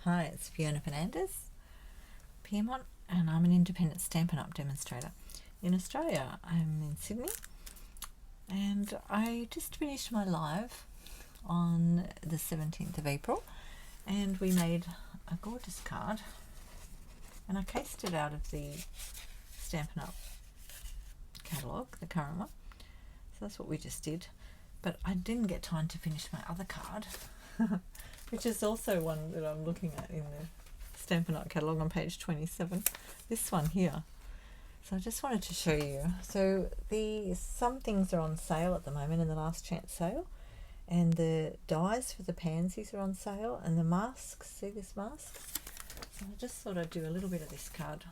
Hi, it's Fiona Fernandez, Pyrmont, and I'm an independent Stampin' Up demonstrator. In Australia, I'm in Sydney, and I just finished my live on the 17th of April, and we made a gorgeous card, and I cased it out of the Stampin' Up catalogue, the current one. So that's what we just did, but I didn't get time to finish my other card, which is also one that I'm looking at in the Stampin' Up catalogue on page 27. This one here. So I just wanted to show you. So some things are on sale at the moment in the last chance sale, and the dies for the pansies are on sale, and the masks. See this mask? So I just thought I'd do a little bit of this card.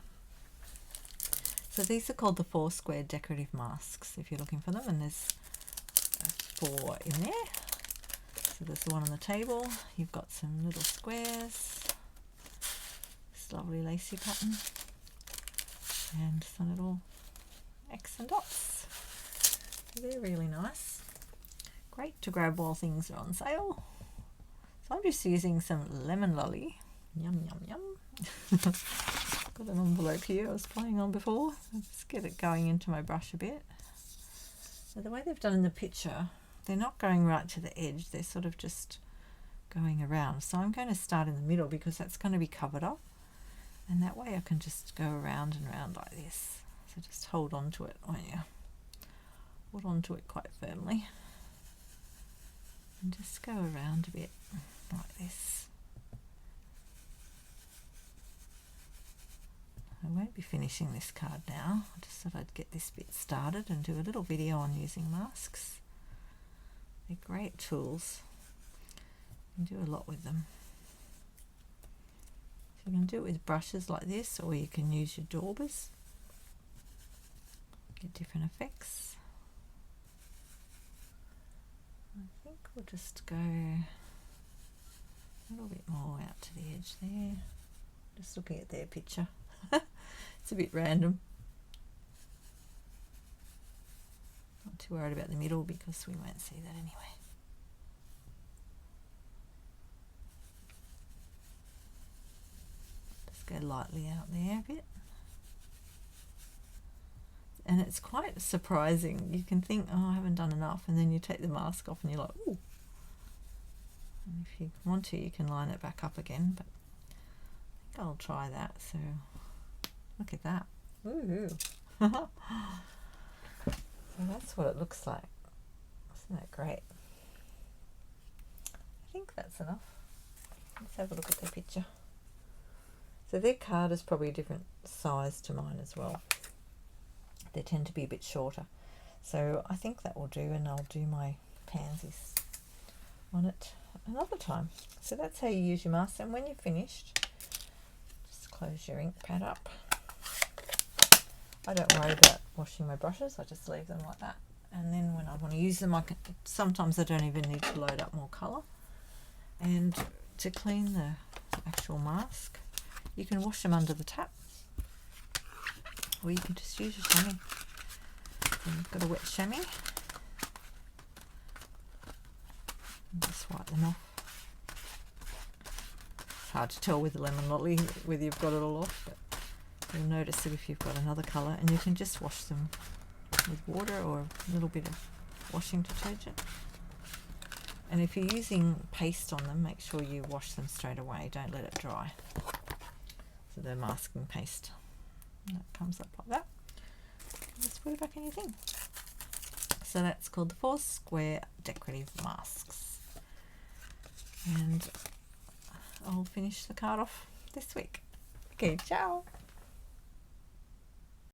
So these are called the Foursquare decorative masks if you're looking for them, and there's 4 in there. So there's the one on the table. You've got some little squares, this lovely lacy pattern, and some little X and dots. So they're really nice. Great to grab while things are on sale. So I'm just using some lemon lolly. Yum, yum, yum. Got an envelope here I was playing on before. Let's get it going into my brush a bit. So the way they've done in the picture, they're not going right to the edge, they're sort of just going around. So I'm going to start in the middle because that's going to be covered up, and that way I can just go around and around like this. So just hold on to it, won't you? Hold on to it quite firmly and just go around a bit like this. I won't be finishing this card now. I just thought I'd get this bit started and do a little video on using masks. They're great tools. You can do a lot with them. So you can do it with brushes like this, or you can use your daubers. Get different effects. I think we'll just go a little bit more out to the edge there. Just looking at their picture. It's a bit random. Not too worried about the middle because we won't see that anyway. Just go lightly out there a bit. And it's quite surprising. You can think, oh, I haven't done enough, and then you take the mask off and you're like, ooh. And if you want to, you can line it back up again, but I think I'll try that. So look at that. Woohoo. So that's what it looks like. Isn't that great? I think that's enough. Let's have a look at their picture. So their card is probably a different size to mine as well. They tend to be a bit shorter. So I think that will do, and I'll do my pansies on it another time. So that's how you use your mask. And when you're finished, just close your ink pad up. I don't worry about washing my brushes, I just leave them like that. And then when I want to use them, sometimes I don't even need to load up more colour. And to clean the actual mask, you can wash them under the tap, or you can just use your chamois. And you've got a wet chamois, and just wipe them off. It's hard to tell with the lemon lolly whether you've got it all off, but you'll notice it if you've got another colour, and you can just wash them with water or a little bit of washing detergent. And if you're using paste on them, make sure you wash them straight away, don't let it dry. So they're masking paste. And that comes up like that. Just put it back in your thing. So that's called the Foursquare decorative masks. And I'll finish the card off this week. Okay, ciao!